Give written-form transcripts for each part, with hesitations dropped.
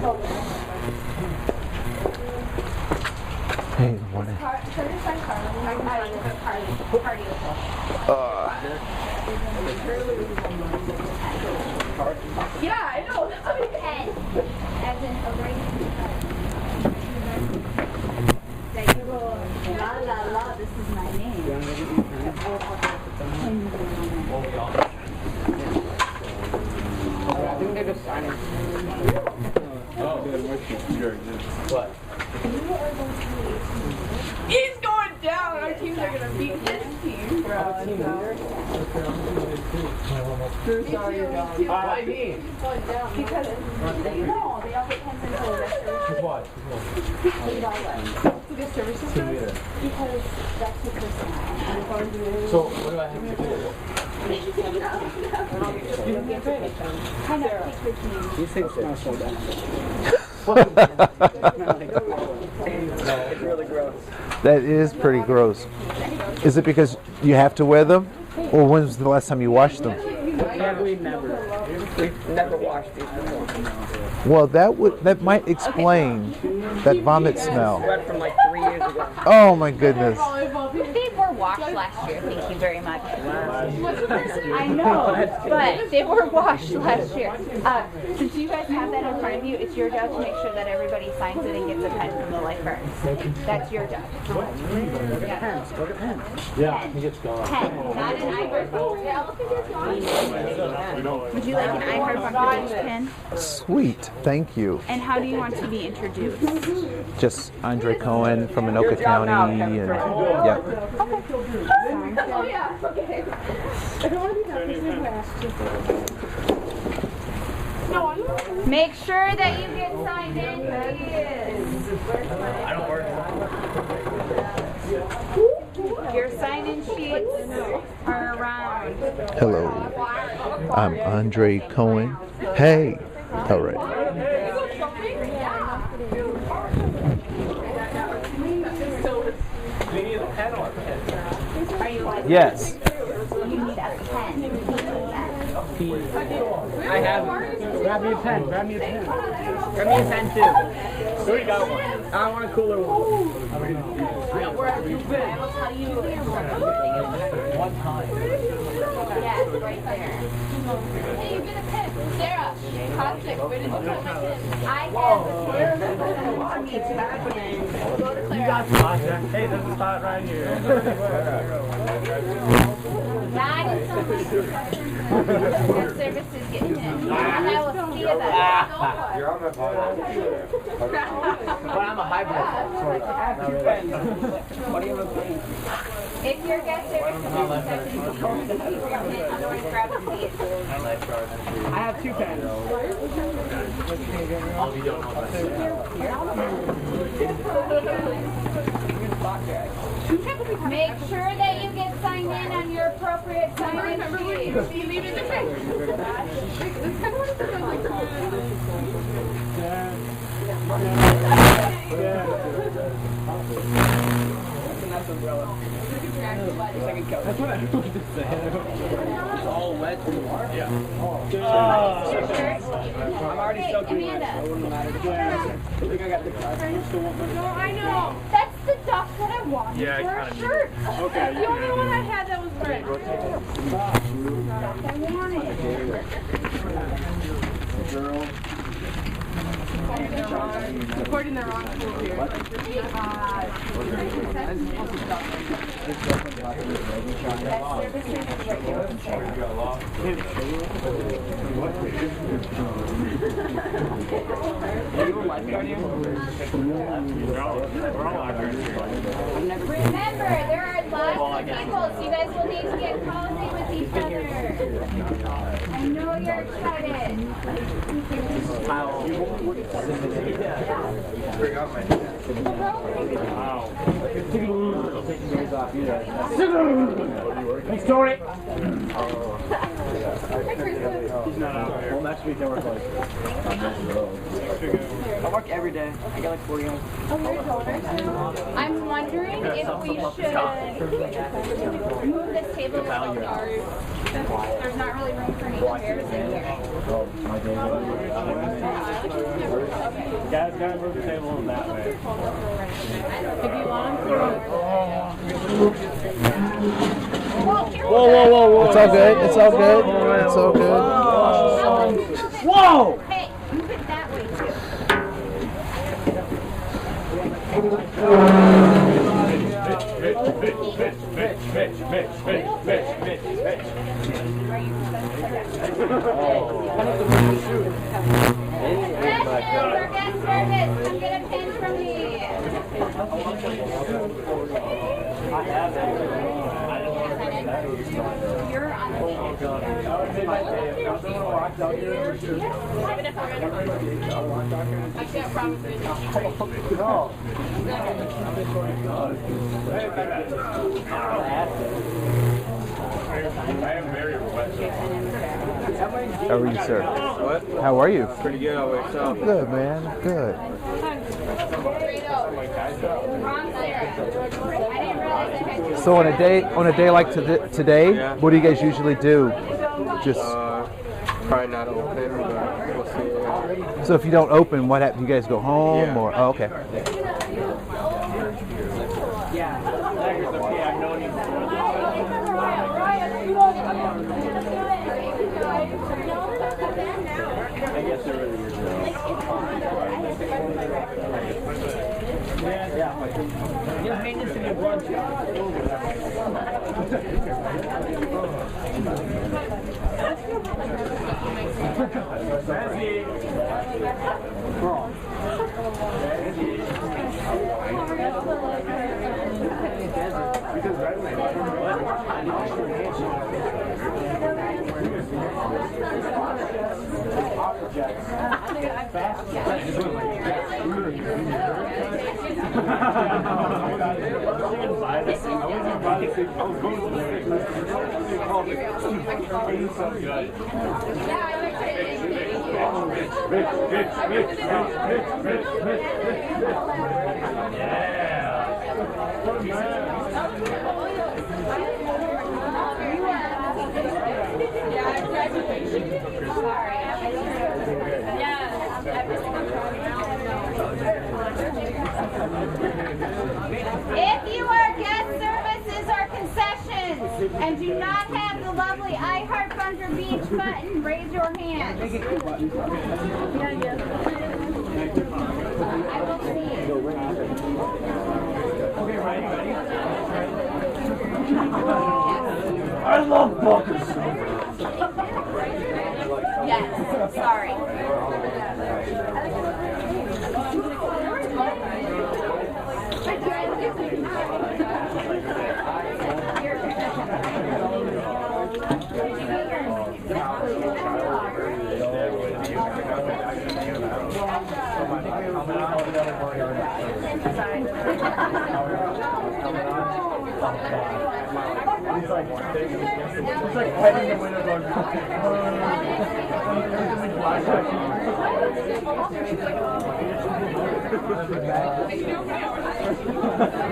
Hey, good morning. Yeah, I know. That's what it is. As in a race. La la la, this is my name. I think they're just signing. What? He's going down. Our teams are gonna beat his team. Sorry, you're down. Why me? Because no, they all get 10 cents for the Why? to get services first. Because that's the first time. So, what do I have to do? You don't get paid. Kind of take your team. These things smell so bad. It's really gross. That is pretty gross. Is it because you have to wear them? Or when was the last time you washed them? We've never washed these before. Well, that might explain that vomit smell. Read from like 3 years ago. Oh my goodness. They were washed last year, thank you very much. I know, but they were washed last year. Since you guys have that in front of you, it's your job to make sure that everybody signs it and gets a pen from the lifeguards. That's your job. Look at pens. Look at pens. Yeah, he gets gone. Pen, not an iHeart. Would you like an iHeart Bunker Beach pen? Sweet, thank you. And how do you want to be introduced? Just Andre Koen from Anoka County. And, yep. Oh yeah. Okay. I don't want to be that No, I'm not. Make sure that you get signed in, please. I don't work. Your sign-in sheets are around. Hello. I'm Andre Koen. Hey. All right. Yes. You need a pen. I have it. Grab me a pen. Grab me a pen. Grab me a pen too. We already got one. I want a cooler one. Where have you been? I will tell you One time. yes, right there. Hey, you get a pen. Sarah. Conflict. Where did you put my pen? I have Go to Clara. Hey, there's a spot right here. that is something that services getting in. And I will see you then. You're on my podcast. But I'm a hybrid. Sorry. I have 2 pens. What do you have a pen? If your guest service is otherwise grab a seat. I have 2 pens. Make sure that you get signed in on your appropriate sign-in sheet. See you leaving the thing. That's kind of what it feels like. That's what I was just saying. It's all wet. Yeah. I'm already soaking wet, so it wouldn't matter. I think I got the card. No, I know. That's the duck that I wanted Yeah, I for a kinda shirt. Okay. The only one I had that was red. Duck I wanted. Recording the wrong school here. Remember, there are lots of people, so you guys will need to get cozy with each other. I know you're excited. Hey, story. He's not out there. Well, next week I work like. I work every day. I get like 40 hours. I'm wondering if we should move this table a little There's not really room for any chairs in here. Guys, gotta move the table in that way. If you want to. Whoa, whoa, whoa, whoa. It's all good. It's all good. It's all good. Whoa! Hey, move it that way too. For guest service, come get a pin from me. You're on the I can't promise you. I am very requested. How are you, sir? What? How are you? Pretty good. I'll wake up. Good, man. Good. Wrong there. I didn't realize I had you. So on a day like today, Yeah. what do you guys usually do? Just Probably not open, but we'll see. so if you don't open, what happens? You guys go home Yeah. or oh, okay. Yeah, Tiger's okay. I've known him for I guess it really is. Yeah. Just maintenance in your blood. If you are guest services or concessions and do not have the lovely I Heart Thunder Beach button, raise your hand. I will see I love buckets. Yes, sorry. It's like fighting the window going.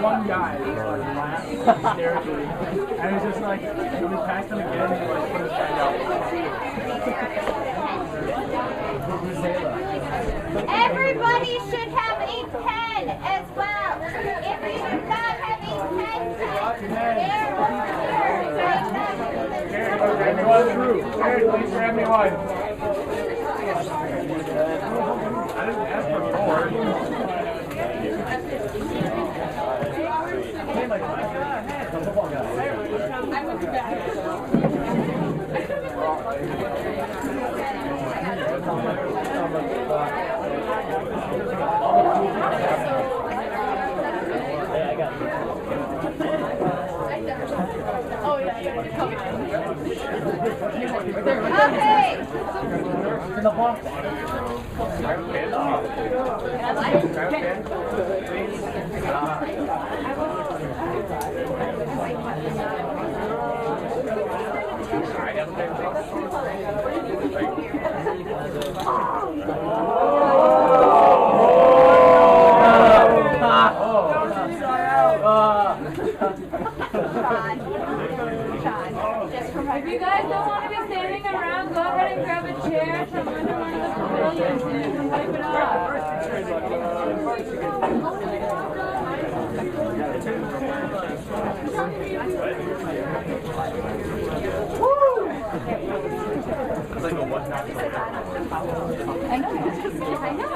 One guy laughed hysterically, and he's just like, when we passed him again, he like put his hand out. Everybody should have a pen as well. If you do not have a pen, Grab me one through. Karen, please grab me one. I didn't ask for more. Okay. In the box. If you guys don't I know. I know.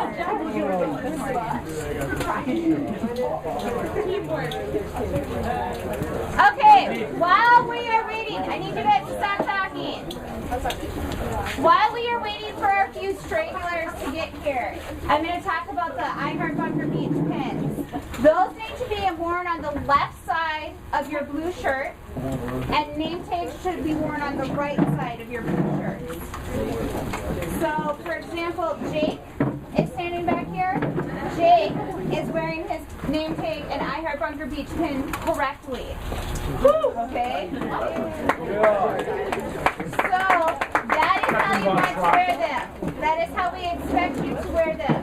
Okay, while we are waiting, I need you guys to stop talking. While we are waiting for our few stragglers to get here, I'm going to talk about the I Heart Bunker Beach pins. Those need to be worn on the left side of your blue shirt, and name tags should be worn on the right side of your blue shirt. So, for example, Jake is standing back here. Jake is wearing his name tag and I Heart Bunker Beach pin correctly. Okay? So, that is how you want to wear them. That is how we expect you to wear them.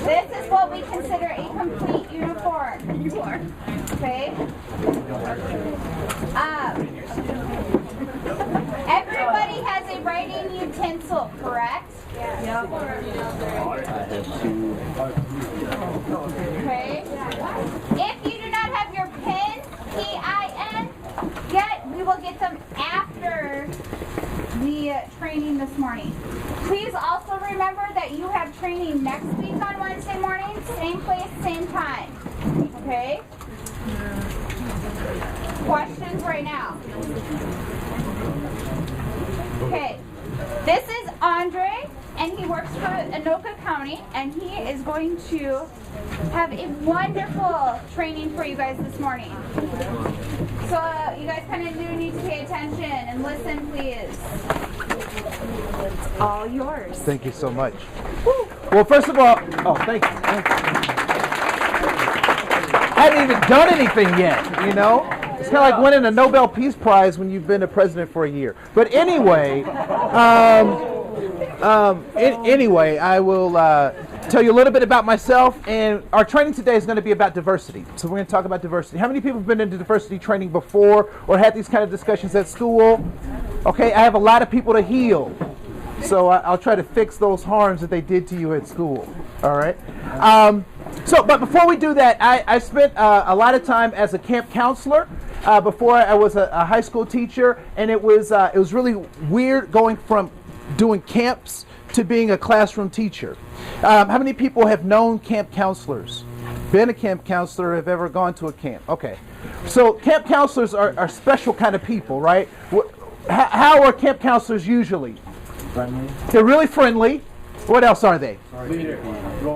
This is what we consider a complete uniform. Okay? Everybody has a writing utensil, correct? Yeah. Okay. If you do not have your pin, P-I-N, yet we will get them after the training this morning. Please also remember that you have training next week on Wednesday morning, same place, same time. Okay? Questions right now? Okay. This is Andre, and he works for Anoka County, and he is going to have a wonderful training for you guys this morning. So you guys kind of do need to pay attention and listen, please. It's all yours. Thank you so much. Woo. Well, first of all, thank you. I haven't even done anything yet, you know? It's kind of like winning a Nobel Peace Prize when you've been a president for a year. But anyway, anyway, I will tell you a little bit about myself, and our training today is going to be about diversity. So we're going to talk about diversity. How many people have been into diversity training before or had these kind of discussions at school? Okay, I have a lot of people to heal. So I'll try to fix those harms that they did to you at school. All right? But before we do that, I spent a lot of time as a camp counselor before I was a high school teacher, and it was really weird going from doing camps to being a classroom teacher. How many people have known camp counselors? Been a camp counselor, have ever gone to a camp? Okay. So camp counselors are special kind of people, right? How are camp counselors usually? Friendly. They're really friendly. What else are they? Leader.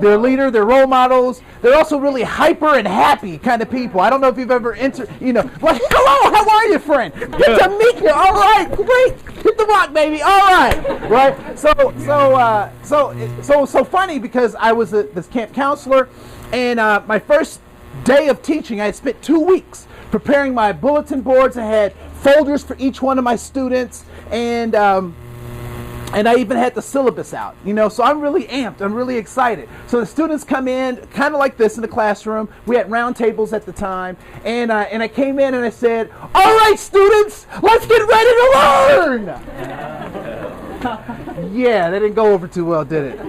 They're leader, they're role models. They're also really hyper and happy kind of people. I don't know if you've ever entered, like, hello, how are you, friend? Good to meet you. All right, great. Hit the rock, baby. All right. Right? So funny because I was this camp counselor, and my first day of teaching, I had spent 2 weeks preparing my bulletin boards. I had folders for each one of my students, and I even had the syllabus out, so I'm really amped. I'm really excited. So the students come in kind of like this in the classroom. We had round tables at the time, and I came in and I said, all right, students, let's get ready to learn. Yeah, that didn't go over too well, did it?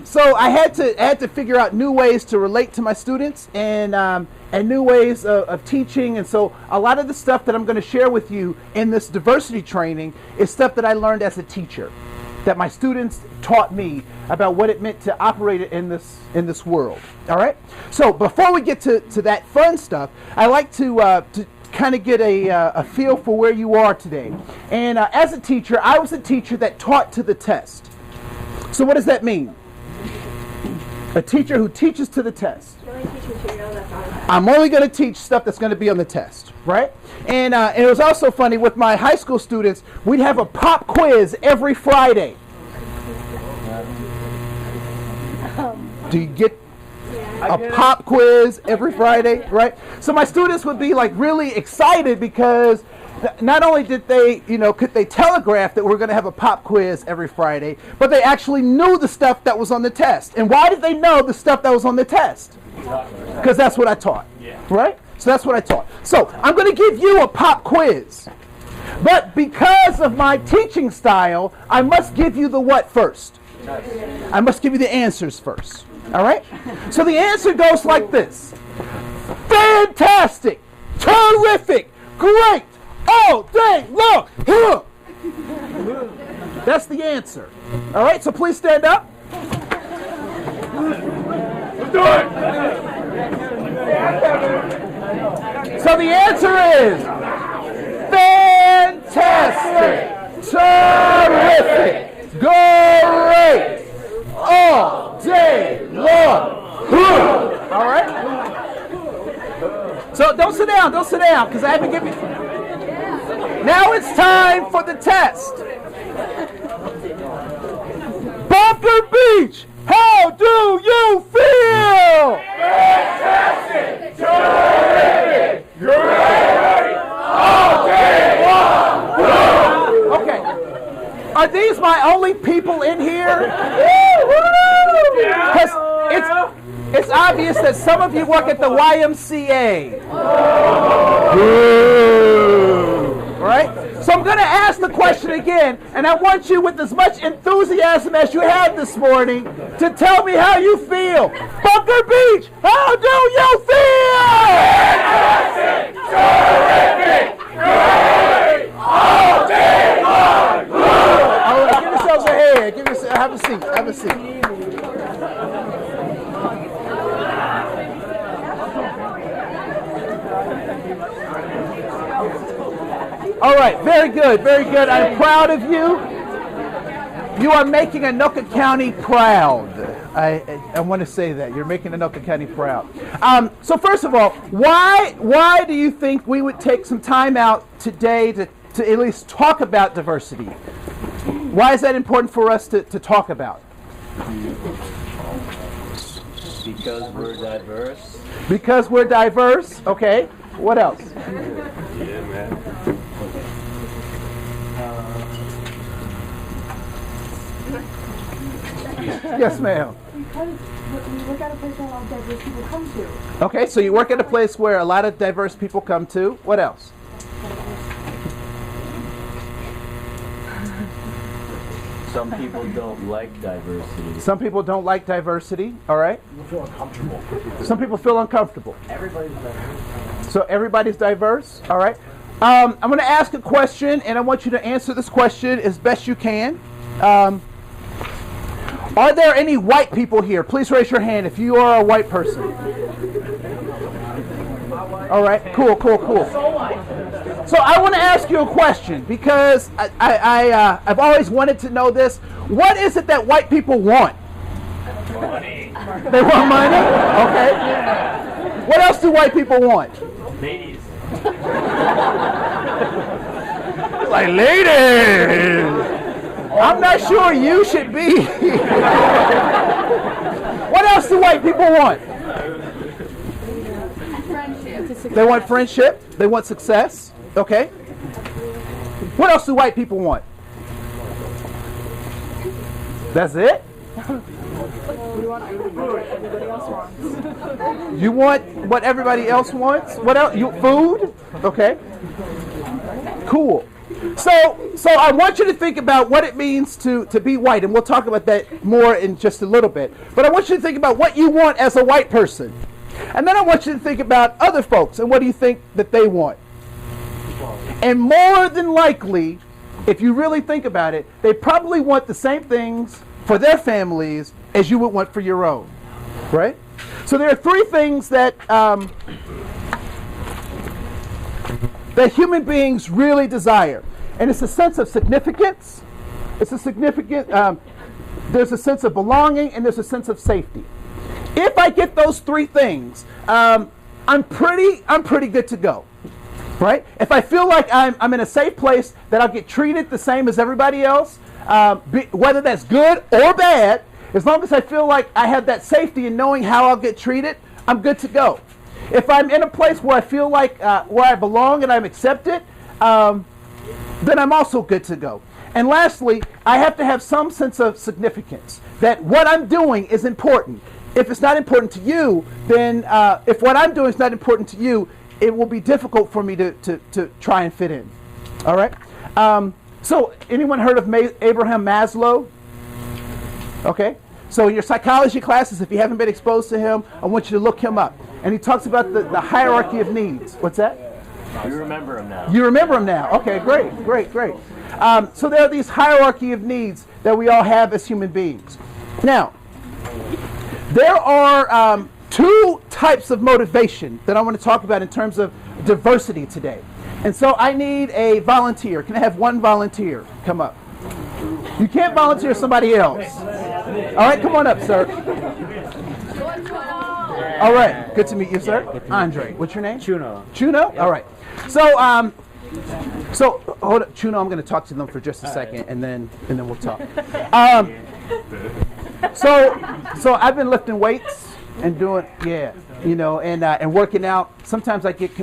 So I had to figure out new ways to relate to my students and new ways of teaching. And so a lot of the stuff that I'm going to share with you in this diversity training is stuff that I learned as a teacher, that my students taught me about what it meant to operate in this world. All right? So before we get to that fun stuff, I like to kind of get a feel for where you are today. And as a teacher, I was a teacher that taught to the test. So what does that mean? A teacher who teaches to the test. I'm only going to teach stuff that's going to be on the test, right? And it was also funny with my high school students, we'd have a pop quiz every Friday. Do you get a pop quiz every Friday, right? So my students would be like really excited because not only did they, could they telegraph that we're going to have a pop quiz every Friday, but they actually knew the stuff that was on the test. And why did they know the stuff that was on the test? Because that's what I taught, right? So that's what I taught. So I'm going to give you a pop quiz. But because of my teaching style, I must give you the what first? I must give you the answers first. All right? So the answer goes like this. Fantastic. Terrific. Great. All day long. That's the answer. All right, so please stand up. Let's do it! So the answer is fantastic, terrific, great, all day long. All right? So don't sit down, because I haven't given you. Now it's time for the test. Bunker Beach, how do you feel? Fantastic! Terrific! Great! All day long! Okay. Are these my only people in here? Because it's obvious that some of you work at the YMCA. All right? So I'm going to ask the question again, and I want you, with as much enthusiasm as you have this morning, to tell me how you feel. Bunker Beach, how do you feel? Fantastic! Terrific! Great! All day long! All right, give yourselves a hand. Have a seat. Have a seat. All right, very good, very good. I'm proud of you. You are making Anoka County proud. I want to say that. You're making Anoka County proud. So first of all, why do you think we would take some time out today to at least talk about diversity? Why is that important for us to talk about? Because we're diverse. Because we're diverse. Okay. What else? Yeah, man. Yes, ma'am. Because we work at a place where a lot of diverse people come to. Okay, so you work at a place where a lot of diverse people come to. What else? Some people don't like diversity. Some people don't like diversity. All right. People feel uncomfortable. Some people feel uncomfortable. Everybody's diverse. So everybody's diverse. All right. I'm going to ask a question, and I want you to answer this question as best you can. Are there any white people here? Please raise your hand if you are a white person. All right. Cool. So I want to ask you a question because I've always wanted to know this. What is it that white people want? Money. They want money? Okay. What else do white people want? Ladies. Like ladies. I'm not sure you should be. What else do white people want? Friendship. They want friendship. They want success. Okay. What else do white people want? That's it? We want what everybody else wants. You want what everybody else wants? What else? Food? Okay. Cool. So I want you to think about what it means to be white, and we'll talk about that more in just a little bit. But I want you to think about what you want as a white person. And then I want you to think about other folks and what do you think that they want. And more than likely, if you really think about it, they probably want the same things for their families as you would want for your own, right? So there are three things that that human beings really desire, and it's a sense of significance. It's a significant. There's a sense of belonging, and there's a sense of safety. If I get those three things, I'm pretty good to go. Right? If I feel like I'm in a safe place, that I'll get treated the same as everybody else, whether that's good or bad, as long as I feel like I have that safety in knowing how I'll get treated, I'm good to go. If I'm in a place where I feel like where I belong and I'm accepted, then I'm also good to go. And lastly, I have to have some sense of significance, that what I'm doing is important. If it's not important to you, then if what I'm doing is not important to you, it will be difficult for me to try and fit in. All right? So anyone heard of Abraham Maslow? Okay. So in your psychology classes, if you haven't been exposed to him, I want you to look him up. And he talks about the hierarchy of needs. What's that? We remember him now. You remember them now. Okay, great. So there are these hierarchy of needs that we all have as human beings. Now, there are two types of motivation that I want to talk about in terms of diversity today. And so I need a volunteer. Can I have one volunteer come up? You can't volunteer somebody else. All right, come on up, sir. All right, good to meet you, sir. Andre, what's your name? Chuno. Chuno? All right. So, hold up, Chuno. I'm going to talk to them for just a second, and then we'll talk. So I've been lifting weights and doing, and working out. Sometimes I get,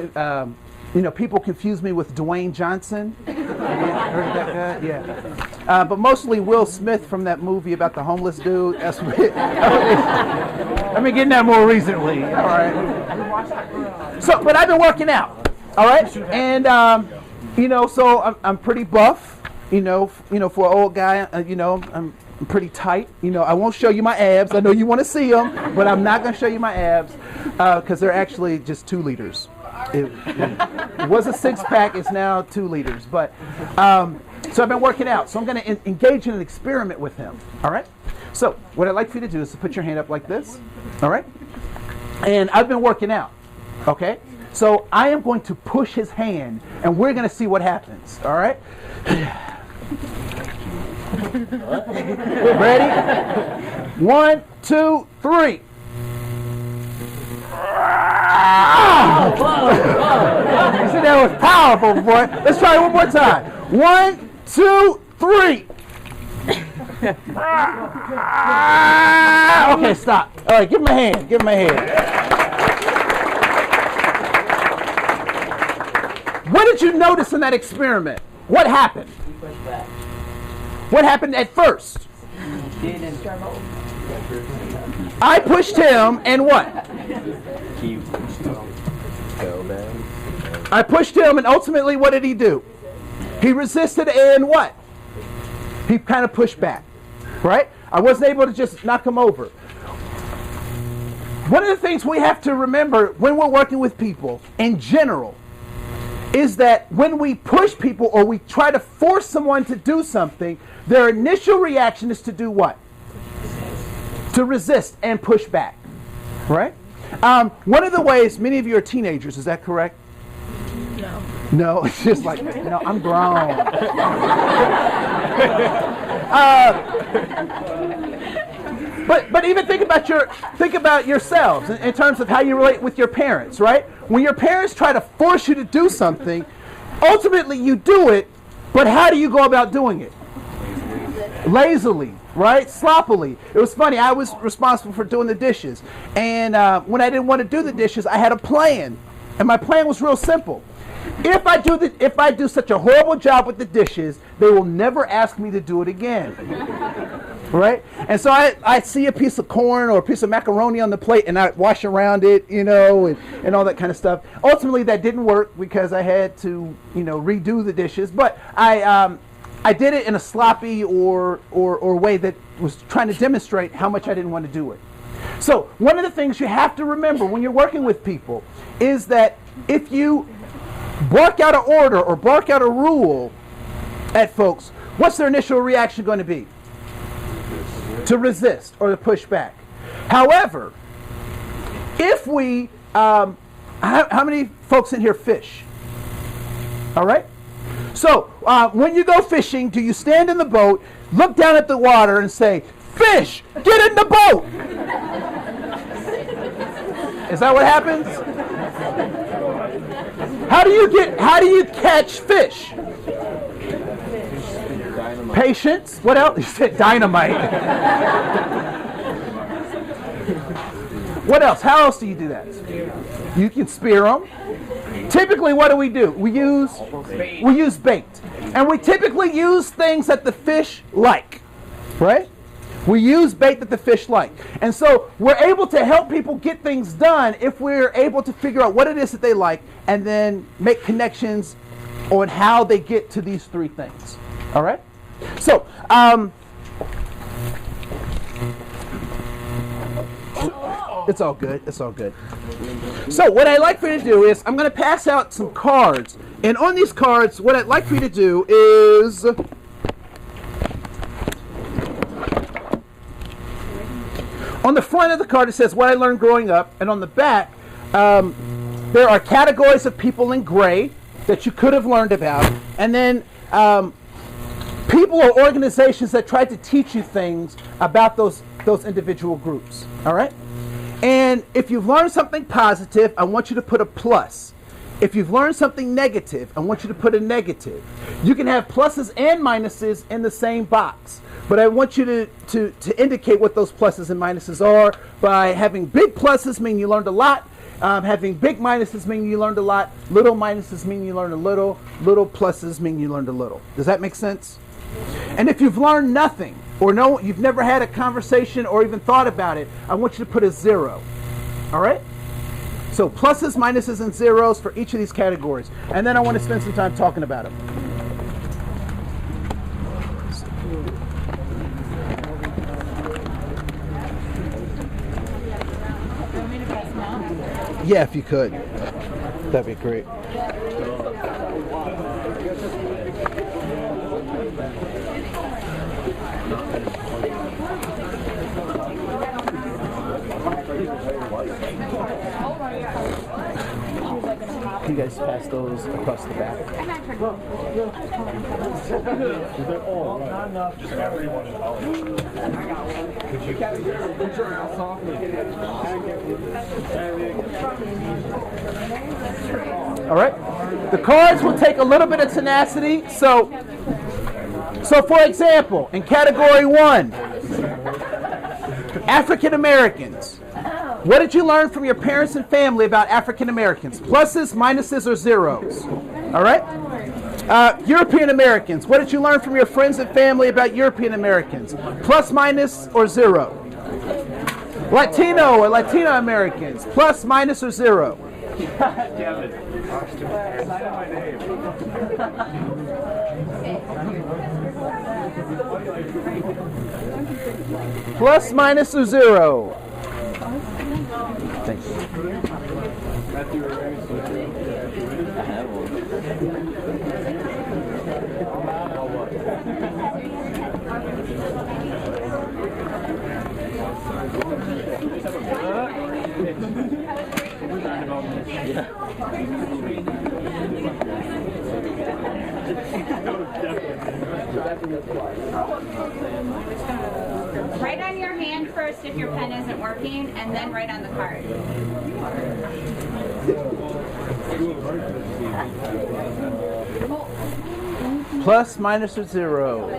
people confuse me with Dwayne Johnson. Heard that guy? Yeah. But mostly Will Smith from that movie about the homeless dude. That's what I've been getting that more recently. All right. So, but I've been working out. All right. And, so I'm pretty buff, for an old guy, I'm pretty tight. I won't show you my abs. I know you want to see them, but I'm not going to show you my abs because they're actually just 2 liters. It was a 6-pack. It's now 2 liters. But so I've been working out. So I'm going to engage in an experiment with him. All right. So what I'd like for you to do is to put your hand up like this. All right. And I've been working out. Okay. So I am going to push his hand, and we're going to see what happens. All right. Ready? 1, 2, 3. You see, that was powerful, boy. Let's try it one more time. 1, 2, 3. Okay, stop. All right, give him a hand. Give him a hand. What did you notice in that experiment? What happened? What happened at first? I pushed him, and what? I pushed him, and ultimately, what did he do? He resisted, and what? He kind of pushed back, right? I wasn't able to just knock him over. One of the things we have to remember when we're working with people in general is that when we push people or we try to force someone to do something, their initial reaction is to do what? To resist and push back, right? One of the ways, many of you are teenagers, is that correct? No, it's just like, no, I'm grown. But even think about yourselves in terms of how you relate with your parents, right? When your parents try to force you to do something, ultimately you do it, but how do you go about doing it? Lazily, right? Sloppily. It was funny. I was responsible for doing the dishes, and when I didn't want to do the dishes, I had a plan, and my plan was real simple. If I do such a horrible job with the dishes, they will never ask me to do it again. Right? And so I see a piece of corn or a piece of macaroni on the plate, and I wash around it, and all that kind of stuff. Ultimately, that didn't work because I had to, redo the dishes. But I did it in a sloppy or way that was trying to demonstrate how much I didn't want to do it. So one of the things you have to remember when you're working with people is that if you bark out an order or bark out a rule at folks, what's their initial reaction going to be? To resist or to push back. However, if we, how many folks in here fish? All right? So, when you go fishing, do you stand in the boat, look down at the water and say, "Fish, get in the boat"? Is that what happens? How do you catch fish? Patience. What else? You said dynamite. What else? How else do you do that? You can spear them. Typically, what do? We use bait. And we typically use things that the fish like, right? We use bait that the fish like. And so we're able to help people get things done if we're able to figure out what it is that they like and then make connections on how they get to these 3 things. All right? So, It's all good. It's all good. So what I'd like for you to do is I'm going to pass out some cards. And on these cards, what I'd like for you to do is... on the front of the card, it says what I learned growing up. And on the back, there are categories of people in gray that you could have learned about. And then people or organizations that tried to teach you things about those individual groups. All right? And if you've learned something positive, I want you to put a plus. If you've learned something negative, I want you to put a negative. You can have pluses and minuses in the same box. But I want you to indicate what those pluses and minuses are by having big pluses mean you learned a lot. Having big minuses mean you learned a lot. Little minuses mean you learned a little. Little pluses mean you learned a little. Does that make sense? And if you've learned nothing, or no, you've never had a conversation or even thought about it, I want you to put a 0. All right? So pluses, minuses, and zeros for each of these categories. And then I want to spend some time talking about them. Yeah, if you could. That'd be great. Can you guys pass those across the back? Not enough. Just everyone in college. Could you get your ass off? All right. The cards will take a little bit of tenacity. So for example, in category 1, African Americans. What did you learn from your parents and family about African Americans? Pluses, minuses, or zeros? All right? European Americans. What did you learn from your friends and family about European Americans? Plus, minus, or 0? Latino or Latino Americans. Plus, minus, or 0? Plus, minus, or 0? Thank you. Write on your hand first if your pen isn't working, and then write on the card. Plus, minus, or 0?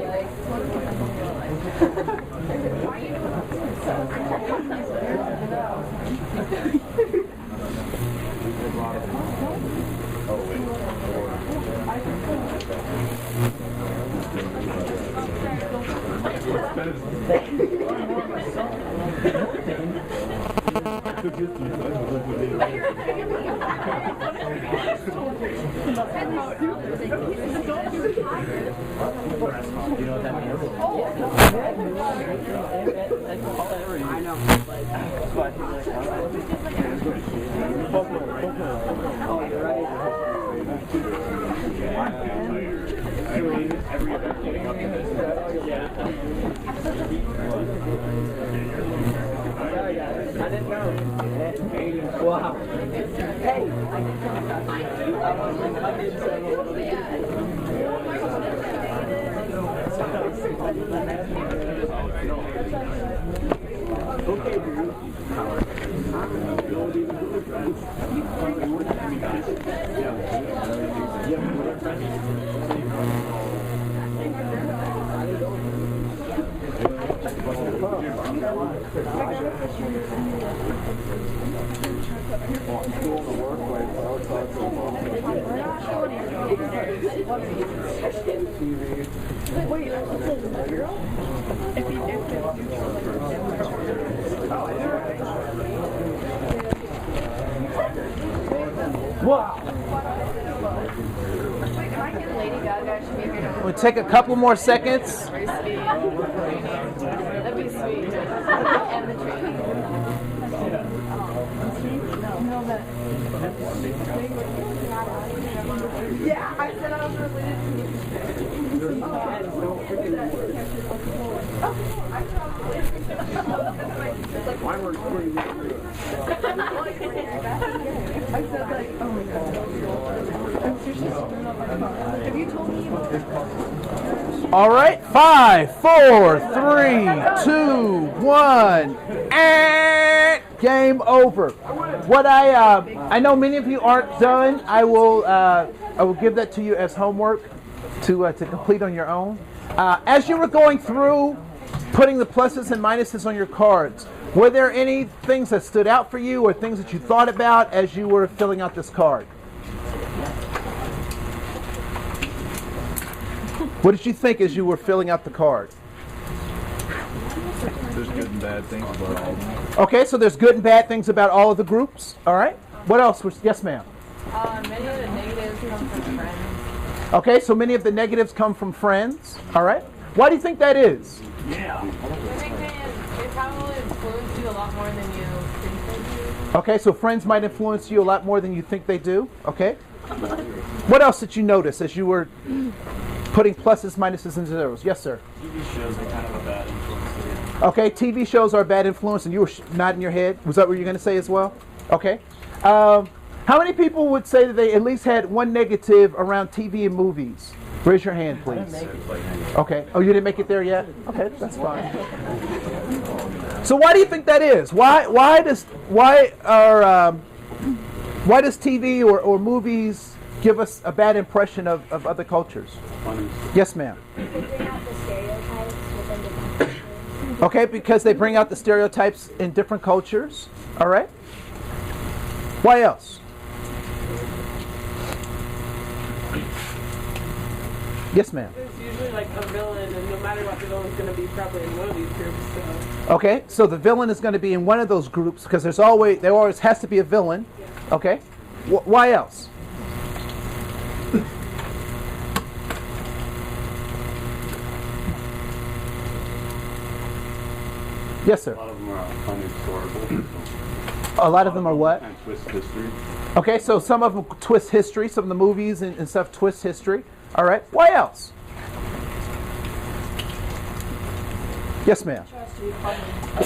We'll take a couple more seconds. That'd be sweet. And the tree. Yeah, I said I was related Mine were pretty good. I said like, oh my god. I'm seriously screwing up my car. Have you told me? All right, 5, 4, 3, 2, 1, and game over. What I know many of you aren't done. I will give that to you as homework to complete on your own. As you were going through putting the pluses and minuses on your cards, were there any things that stood out for you or things that you thought about as you were filling out this card? What did you think as you were filling out the card? There's good and bad things about all of them. Okay, so there's good and bad things about all of the groups. All right. What else? Yes, ma'am. Many of the negatives come from friends. Okay, so many of the negatives come from friends. All right. Why do you think that is? I think they probably influence you a lot more than you think they do. Okay, so friends might influence you a lot more than you think they do. Okay. What else did you notice as you were putting pluses, minuses, and zeros? Yes, sir. TV shows are kind of a bad influence. Okay, TV shows are a bad influence, and you were nodding your head. Was that what you were going to say as well? Okay. How many people would say that they at least had one negative around TV and movies? Raise your hand, please. Okay. Oh, you didn't make it there yet? Okay, that's fine. So why do you think that is? Why does TV or movies give us a bad impression of other cultures? Yes, ma'am. Okay, because they bring out the stereotypes in different cultures. All right. Why else? Yes, ma'am. There's usually like a villain, and no matter what, the villain's going to be probably in one of these groups. So. Okay, so the villain is going to be in one of those groups because there always has to be a villain. Okay. Why else? Yes, sir. A lot of them are unhistorical. A lot of them are what? And twist history. Okay, so some of them twist history. Some of the movies and stuff twist history. All right. Why else? Yes, ma'am.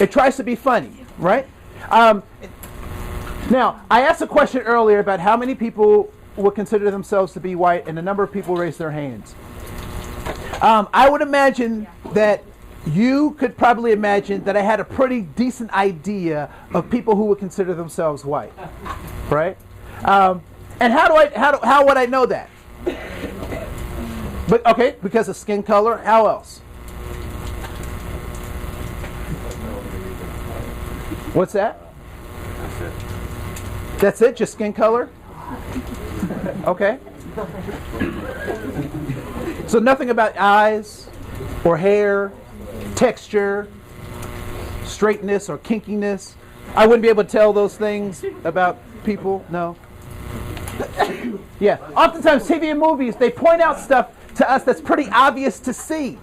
It tries to be funny, right? Now, I asked a question earlier about how many people would consider themselves to be white, and a number of people raised their hands. I would imagine that you could probably imagine that I had a pretty decent idea of people who would consider themselves white, right? And how would I know that? But okay, because of skin color. How else? What's that? That's it? Just skin color? Okay. So nothing about eyes or hair, texture, straightness or kinkiness. I wouldn't be able to tell those things about people. No. Yeah. Oftentimes TV and movies, they point out stuff to us that's pretty obvious to see.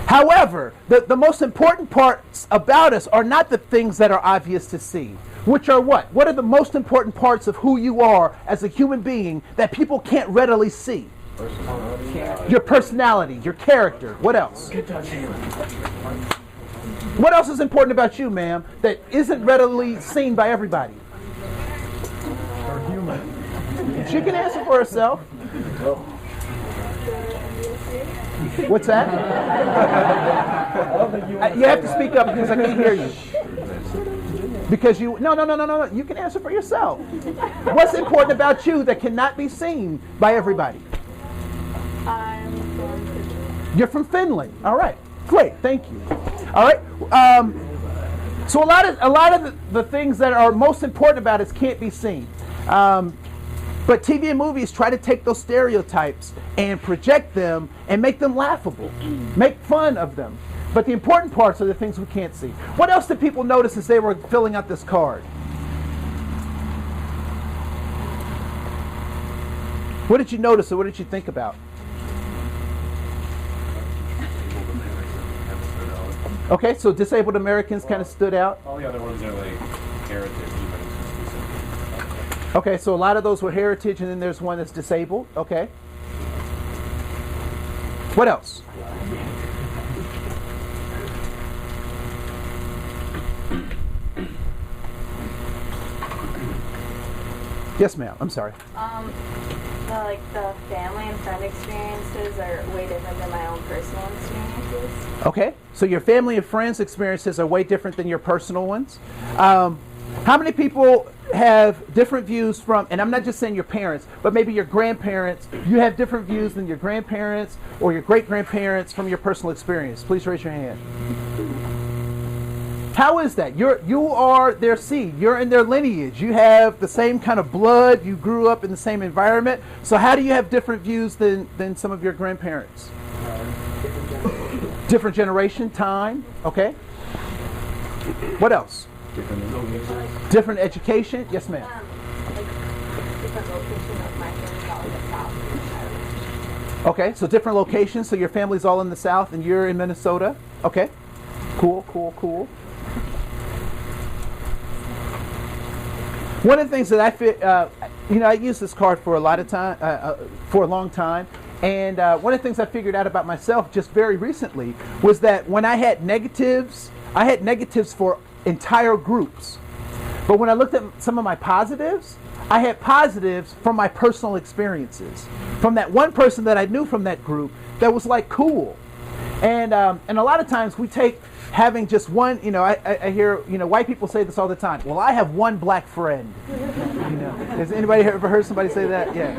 However, the most important parts about us are not the things that are obvious to see. Which are what? What are the most important parts of who you are as a human being that people can't readily see? Your personality, your character. What else? What else is important about you, ma'am, that isn't readily seen by everybody? She can answer for herself. What's that? You have to speak up because I can't hear you. Because you, no. You can answer for yourself. What's important about you that cannot be seen by everybody? I'm from Finland. You're from Finland. All right. Great. Thank you. All right. So a lot of the things that are most important about us can't be seen. But TV and movies try to take those stereotypes and project them and make them laughable, make fun of them. But the important parts are the things we can't see. What else did people notice as they were filling out this card? What did you notice or what did you think about? Okay, so disabled Americans kind of stood out. All the other ones are like heritage. Okay, so a lot of those were heritage, and then there's one that's disabled. Okay. What else? Yes, ma'am. I'm sorry. The family and friend experiences are way different than my own personal experiences. Okay, so your family and friends experiences are way different than your personal ones. How many people have different views from, and I'm not just saying your parents, but maybe your grandparents, you have different views than your grandparents or your great-grandparents from your personal experience? Please raise your hand. How is that? You are their seed. You're in their lineage. You have the same kind of blood. You grew up in the same environment. So how do you have different views than some of your grandparents? Different generation, time. Okay. What else? Different education. Yes, ma'am. Different location of my family all in the south. Okay, so different locations. So your family's all in the South and you're in Minnesota. Okay. Cool. One of the things that I feel, I use this card for a lot of time, for a long time, and one of the things I figured out about myself just very recently was that when I had negatives for entire groups, but when I looked at some of my positives, I had positives from my personal experiences, from that one person that I knew from that group that was like cool, and a lot of times we take having just one, I hear, white people say this all the time. Well, I have one black friend. Has anybody ever heard somebody say that? Yeah.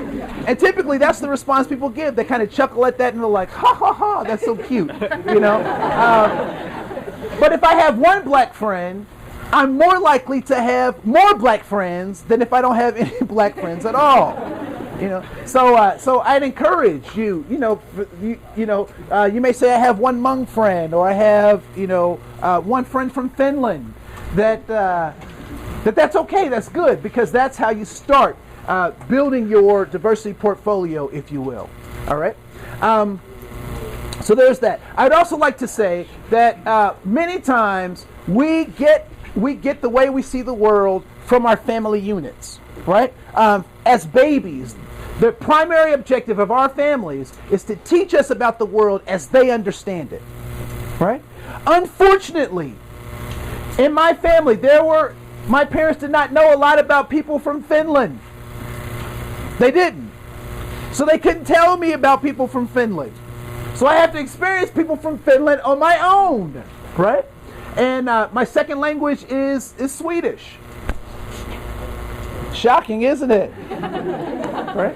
And typically that's the response people give. They kind of chuckle at that and they're like, ha ha ha, that's so cute, But if I have one black friend, I'm more likely to have more black friends than if I don't have any black friends at all. So I'd encourage you. You may say I have one Hmong friend, or I have one friend from Finland. That's okay. That's good, because that's how you start building your diversity portfolio, if you will. All right. So there's that. I'd also like to say that many times we get the way we see the world from our family units, right? As babies, the primary objective of our families is to teach us about the world as they understand it, right? Unfortunately, in my family, my parents did not know a lot about people from Finland. They didn't. So they couldn't tell me about people from Finland. So I have to experience people from Finland on my own, right? And my second language is Swedish. Shocking, isn't it? Right?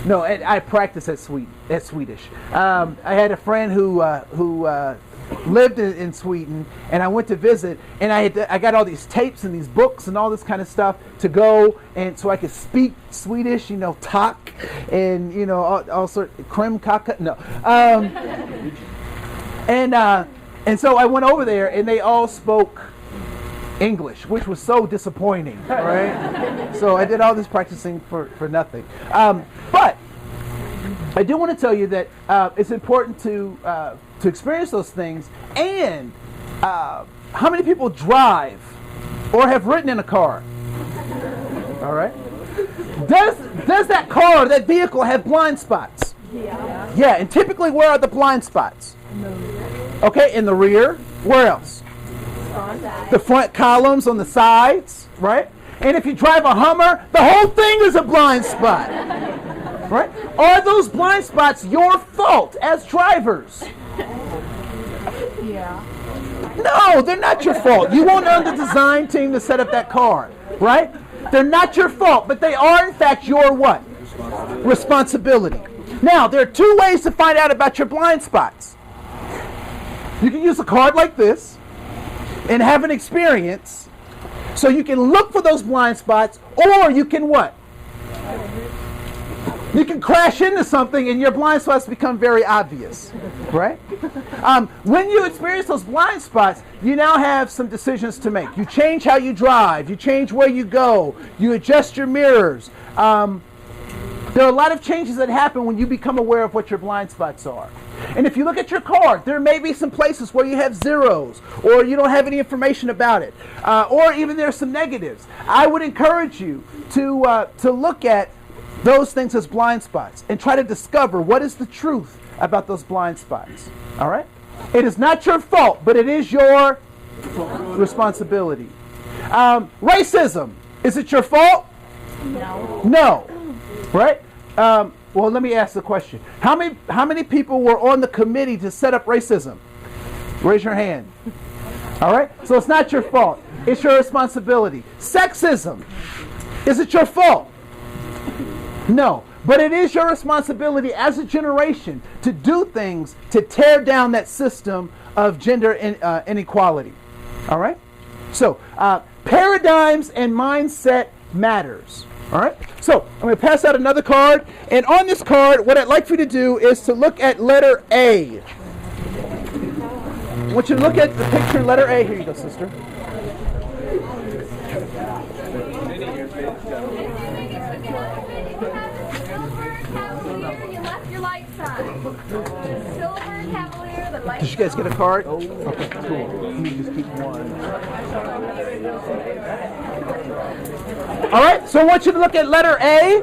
No, and I practice at Swedish. I had a friend who lived in Sweden, and I went to visit, and I got all these tapes and these books and all this kind of stuff to go, and so I could speak Swedish, talk, and all sort of krem kaka. No, and so I went over there, and they all spoke English, which was so disappointing, right? So I did all this practicing for nothing. But I do want to tell you that it's important to experience those things. And how many people drive or have ridden in a car? All right. Does that car, that vehicle, have blind spots? Yeah. Yeah, and typically where are the blind spots? Okay, in the rear. Where else? The front columns on the sides, right? And if you drive a Hummer, the whole thing is a blind spot, right? Are those blind spots your fault as drivers? Yeah. No, they're not your fault. You won't earn the design team to set up that car, right? They're not your fault, but they are in fact your what? Responsibility. Now, there are two ways to find out about your blind spots. You can use a card like this and have an experience, so you can look for those blind spots, or you can what? You can crash into something and your blind spots become very obvious, right? When you experience those blind spots, you now have some decisions to make. You change how you drive, you change where you go, you adjust your mirrors. There are a lot of changes that happen when you become aware of what your blind spots are. And if you look at your card, there may be some places where you have zeros or you don't have any information about it, or even there's some negatives. I would encourage you to look at those things as blind spots and try to discover what is the truth about those blind spots. All right? It is not your fault, but it is your responsibility. Racism, is it your fault? No. No. Right? Well, let me ask the question. How many people were on the committee to set up racism? Raise your hand. All right? So it's not your fault. It's your responsibility. Sexism, is it your fault? No. But it is your responsibility as a generation to do things to tear down that system of gender inequality. All right? So, paradigms and mindset matters. All right? So, I'm going to pass out another card. And on this card, what I'd like for you to do is to look at letter A. I want you to look at the picture in letter A. Here you go, sister. Did you guys get a card? Okay, cool. Let me just keep one. All right, so I want you to look at letter A.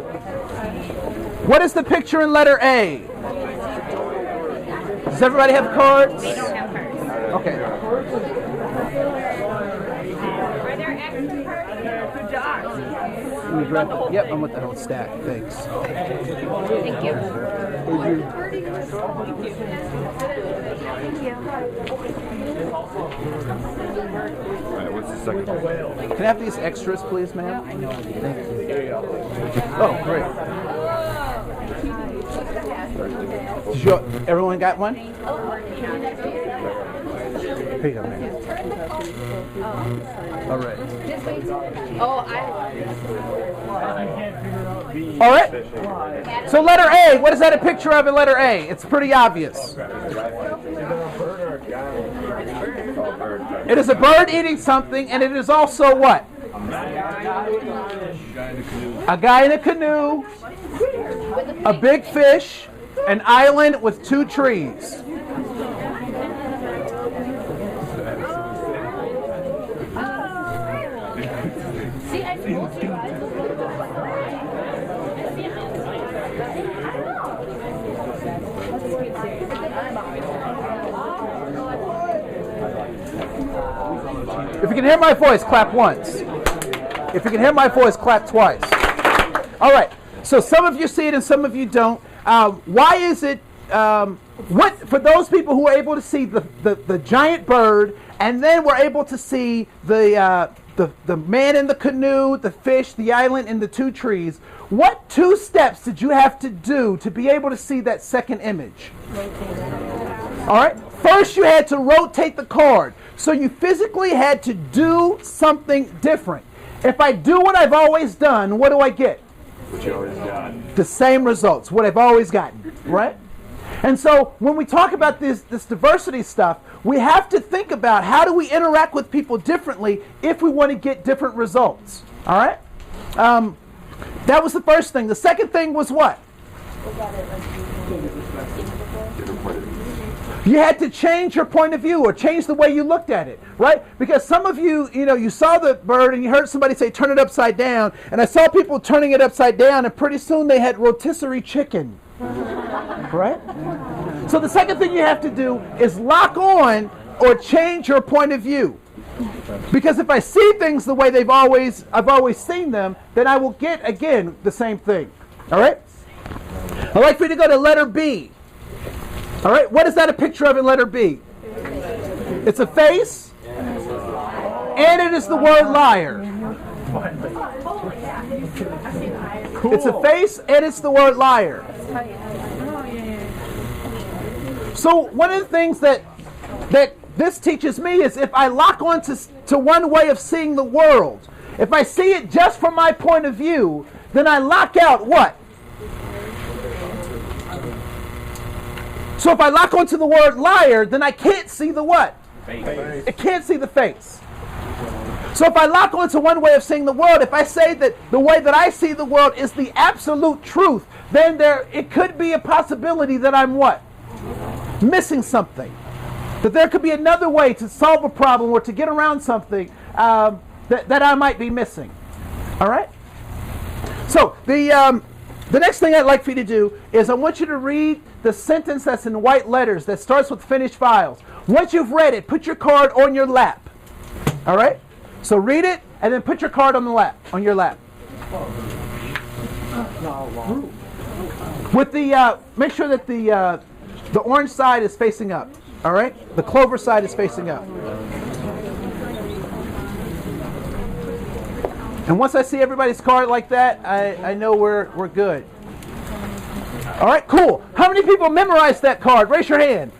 What is the picture in letter A? Does everybody have cards? We don't have cards. Okay. Are there extra cards? Good job. Let me grab it. Yep, I'm with the whole stack. Thanks. Thank you. Alright, what's the second one? Can I have these extras, please, ma'am? Thank you. Oh, great. Everyone got one? Here you go, ma'am. All right. All right. So letter A, what is that a picture of in letter A? It's pretty obvious. It is a bird eating something, and it is also what? A guy in a canoe, a big fish, an island with 2 trees. If you can hear my voice, clap once. If you can hear my voice, clap twice. All right. So some of you see it and some of you don't. Why is it? What for those people who are able to see the giant bird and then were able to see the man in the canoe, the fish, the island, and the 2 trees? What 2 steps did you have to do to be able to see that second image? All right. First, you had to rotate the card. So you physically had to do something different. If I do what I've always done, what do I get? What you always got. The same results, what I've always gotten, right? And so when we talk about this diversity stuff, we have to think about how do we interact with people differently if we want to get different results, all right? That was the first thing. The second thing was what? You had to change your point of view or change the way you looked at it, right? Because some of you, you saw the bird and you heard somebody say, turn it upside down. And I saw people turning it upside down and pretty soon they had rotisserie chicken, right? So the second thing you have to do is lock on or change your point of view. Because if I see things the way I've always seen them, then I will get, again, the same thing, all right? I'd like for you to go to letter B. All right, what is that a picture of in letter B? It's a face, and it is the word liar. It's a face, and it's the word liar. So one of the things that this teaches me is if I lock on to one way of seeing the world, if I see it just from my point of view, then I lock out what? So if I lock onto the word liar, then I can't see the what? Face. I can't see the face. So if I lock onto one way of seeing the world, if I say that the way that I see the world is the absolute truth, then it could be a possibility that I'm what? missing something. That there could be another way to solve a problem or to get around something that I might be missing. All right? So the next thing I'd like for you to do is I want you to read the sentence that's in white letters that starts with finished files. Once you've read it, put your card on your lap. All right? So read it and then put your card on your lap. With the make sure that the orange side is facing up. All right? The clover side is facing up. And once I see everybody's card like that, I know we're good. All right, cool. How many people memorized that card? Raise your hand.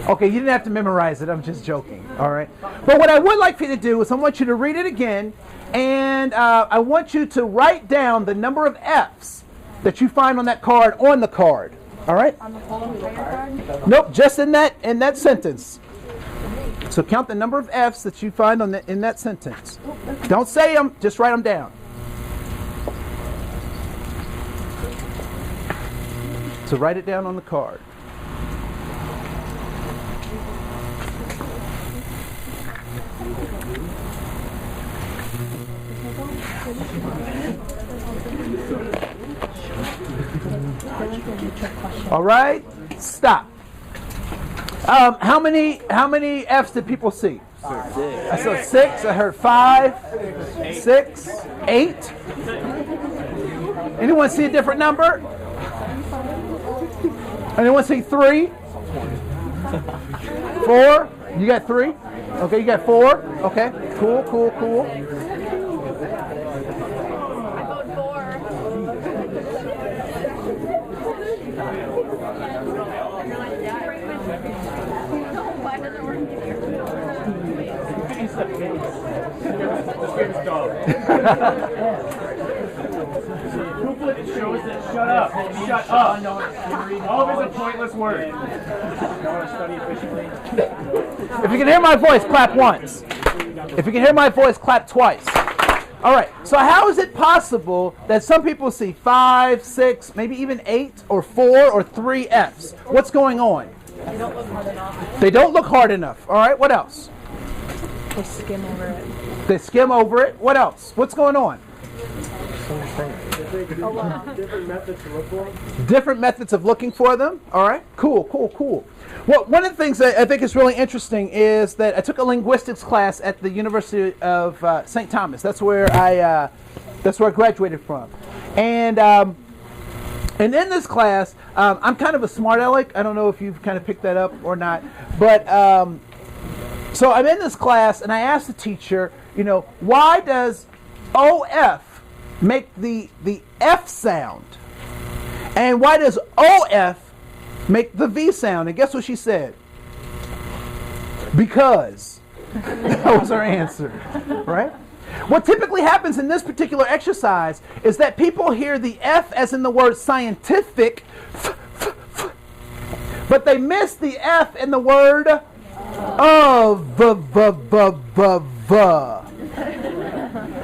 Okay, you didn't have to memorize it. I'm just joking. All right. But what I would like for you to do is I want you to read it again, and I want you to write down the number of F's that you find on that card on the card. All right? On the whole entire card? Nope, just in that sentence. So count the number of F's that you find in that sentence. Don't say them, just write them down. So write it down on the card. All right, stop. How many F's did people see? I saw 6. I heard 5, 6, 8. Anyone see a different number? Anyone see 3? 4? You got 3? Okay, you got 4? Okay, cool. I vote 4. Why doesn't it work? It shows that shut up. Shut up. All of it's a pointless word. If you can hear my voice, clap once. If you can hear my voice, clap twice. All right, so how is it possible that some people see 5, 6, maybe even 8 or 4 or 3 F's? What's going on? They don't look hard enough. They don't look hard enough. All right, what else? They skim over it. They skim over it. What else? What's going on? Different methods to look for them. Different methods of looking for them. All right, cool. Well, one of the things that I think is really interesting is that I took a linguistics class at the University of St. Thomas. That's where I graduated from, and in this class, I'm kind of a smart aleck. I don't know if you've kind of picked that up or not, but so I'm in this class, and I asked the teacher, why does OF make the F sound? And why does OF make the V sound? And guess what she said? Because. That was her answer, right? What typically happens in this particular exercise is that people hear the F as in the word scientific, but they miss the F in the word of.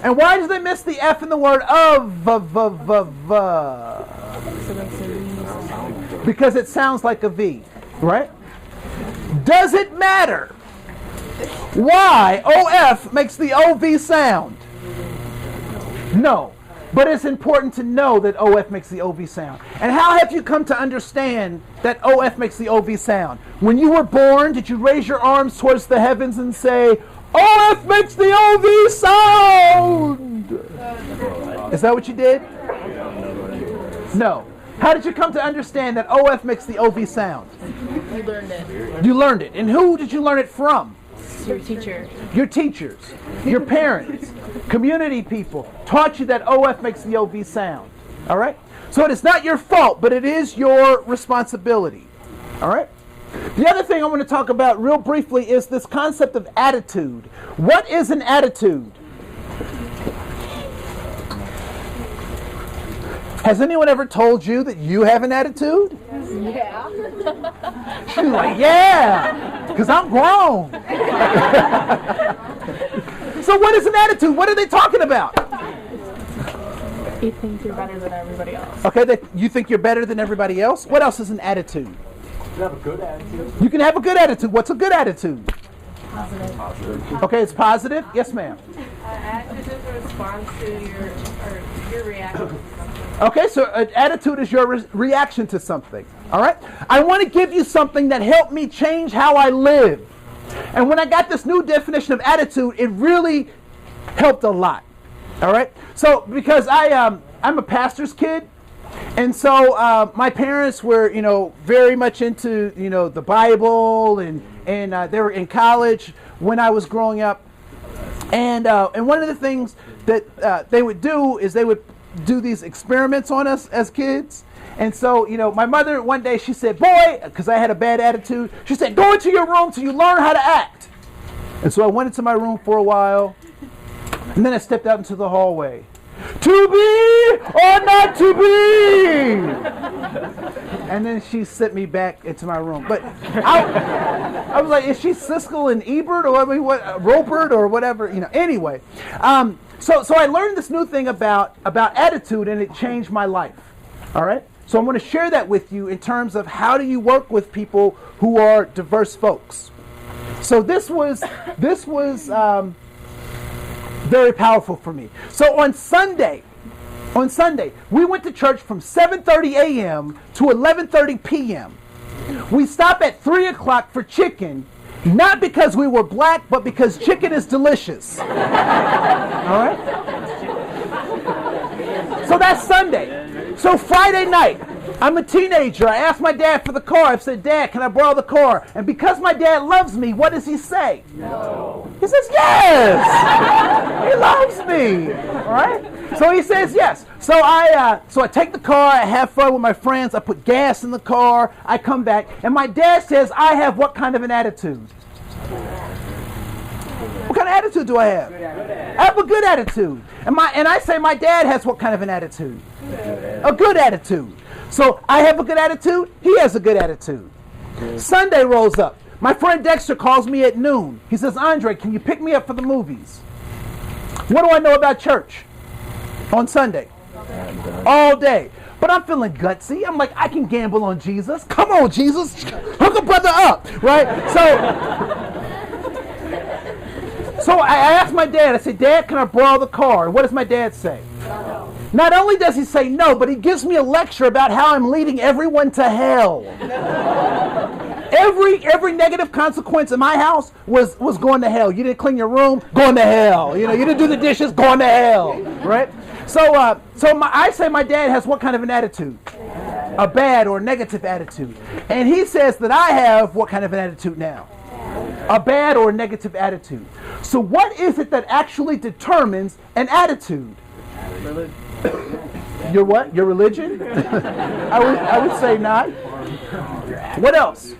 And why do they miss the F in the word of? Because it sounds like a V, right? Does it matter why OF makes the OV sound? No. But it's important to know that OF makes the OV sound. And how have you come to understand that OF makes the OV sound? When you were born, did you raise your arms towards the heavens and say, OF makes the OV sound? Is that what you did? No. How did you come to understand that OF makes the OV sound? You learned it. You learned it. And who did you learn it from? Your teacher. Your teachers, your parents, community people taught you that OF makes the OV sound. All right? So it is not your fault, but it is your responsibility. All right? The other thing I want to talk about real briefly is this concept of attitude. What is an attitude? Has anyone ever told you that you have an attitude? Yeah. She's like, yeah, because I'm grown. So what is an attitude? What are they talking about? You think you're better than everybody else. Okay, you think you're better than everybody else? What else is an attitude? have a good attitude. You can have a good attitude. What's a good attitude? Positive. Okay, it's positive. Yes, ma'am. Attitude is a response to your reaction to something. Okay, so an attitude is your reaction to something. All right? I want to give you something that helped me change how I live. And when I got this new definition of attitude, it really helped a lot. All right? So, because I'm a pastor's kid, and so my parents were, very much into, the Bible, and they were in college when I was growing up. And one of the things that they would do is they would do these experiments on us as kids. And so, my mother one day, she said, boy, because I had a bad attitude, she said, go into your room till you learn how to act. And so I went into my room for a while, and then I stepped out into the hallway. To be or not to be? And then she sent me back into my room. But I was like, is she Siskel and Ebert, or Robert, or whatever? Anyway. So I learned this new thing about attitude, and it changed my life. All right? So I'm going to share that with you in terms of how do you work with people who are diverse folks. So this was very powerful for me. So on Sunday, we went to church from 7:30 a.m. to 11:30 p.m. We stopped at 3 o'clock for chicken, not because we were black, but because chicken is delicious. All right? So that's Sunday. So Friday night, I'm a teenager. I asked my dad for the car. I said, Dad, can I borrow the car? And because my dad loves me, what does he say? No. He says, yes! He loves me. All right? So he says yes. So I take the car. I have fun with my friends. I put gas in the car. I come back. And my dad says, I have what kind of an attitude? What kind of attitude do I have? I have a good attitude. And I say my dad has what kind of an attitude? A good attitude. So I have a good attitude. He has a good attitude. Sunday rolls up. My friend Dexter calls me at noon. He says, Andre, can you pick me up for the movies? What do I know about church on Sunday? All day. But I'm feeling gutsy. I'm like, I can gamble on Jesus. Come on, Jesus. Hook a brother up. Right? So I asked my dad, I said, Dad, can I borrow the car? And what does my dad say? No. Not only does he say no, but he gives me a lecture about how I'm leading everyone to hell. Every negative consequence in my house was going to hell. You didn't clean your room, going to hell. You didn't do the dishes, going to hell. Right? I say my dad has what kind of an attitude? A bad or negative attitude. And he says that I have what kind of an attitude now? A bad or negative attitude. So what is it that actually determines an attitude? Your what? Your religion? I would say not. What else?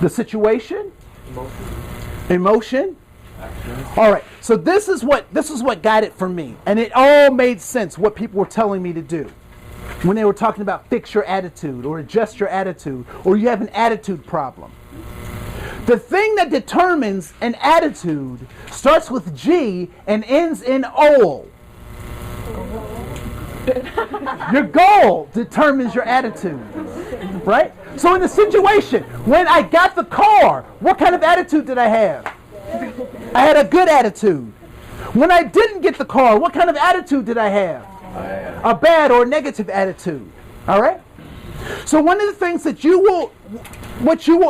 The situation? Emotion? All right. So this is what got it for me, and it all made sense what people were telling me to do when they were talking about fix your attitude or adjust your attitude or you have an attitude problem. The thing that determines an attitude starts with G and ends in O. Your goal determines your attitude, right? So in the situation, when I got the car, what kind of attitude did I have? I had a good attitude. When I didn't get the car, what kind of attitude did I have? A bad or negative attitude, all right? So one of the things that you will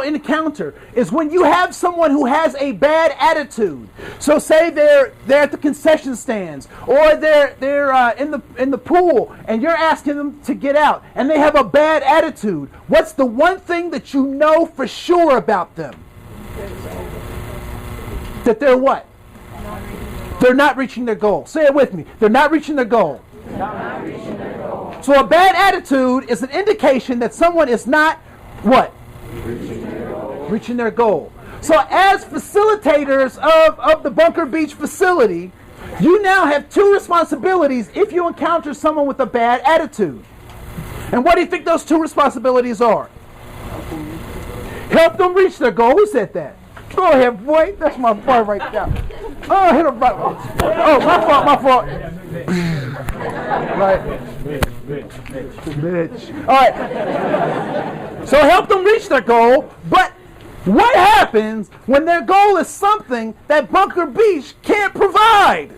encounter is when you have someone who has a bad attitude. So say they're at the concession stands, or they're in the pool, and you're asking them to get out, and they have a bad attitude. What's the one thing that you know for sure about them? That they're what? They're not reaching their goal. Say it with me. They're not reaching their goal. So a bad attitude is an indication that someone is not what? Reaching their goal. So as facilitators of the Bunker Beach facility, you now have two responsibilities if you encounter someone with a bad attitude. And what do you think those two responsibilities are? Help them reach their goal. Who said that? Go ahead, boy. That's my boy right there. Oh, hit him right. Oh, my fault. Right? Bitch. All right. So help them reach their goal, but what happens when their goal is something that Bunker Beach can't provide?